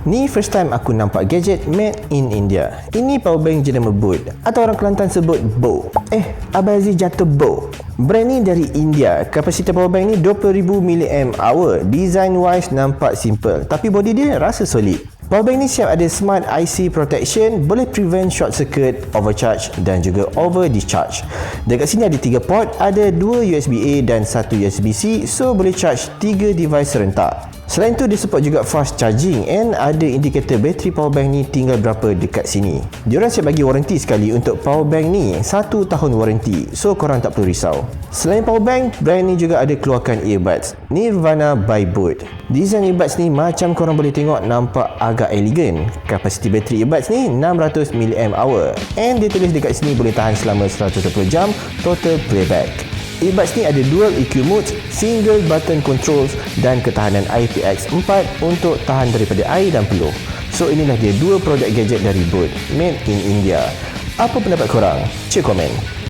Ni first time aku nampak gadget made in India. Ini powerbank jenama Boat atau orang Kelantan sebut Bo. Abang Aziz jatuh Bo. Brand ni dari India. Kapasiti powerbank ni 20,000 mAh. Design wise nampak simple, tapi body dia rasa solid. Powerbank ni siap ada Smart IC Protection, boleh prevent short circuit, overcharge dan juga over discharge. Dekat sini ada 3 port, ada 2 USB-A dan 1 USB-C, so boleh charge 3 device serentak. Selain tu dia support juga fast charging and ada indikator bateri powerbank ni tinggal berapa dekat sini. Diorang siap bagi waranti sekali untuk powerbank ni, 1 tahun waranti, so korang tak perlu risau. Selain powerbank, brand ni juga ada keluarkan earbuds Nirvana by Boat. Design earbuds ni macam korang boleh tengok nampak agak elegan. Kapasiti bateri earbuds ni 600 mAh and dia tulis dekat sini boleh tahan selama 120 jam total playback. Earbuds ni ada dual EQ modes, single button controls dan ketahanan IPX4 untuk tahan daripada air dan peluh. So inilah dia 2 produk gadget dari Boat made in India. Apa pendapat korang? Cik komen.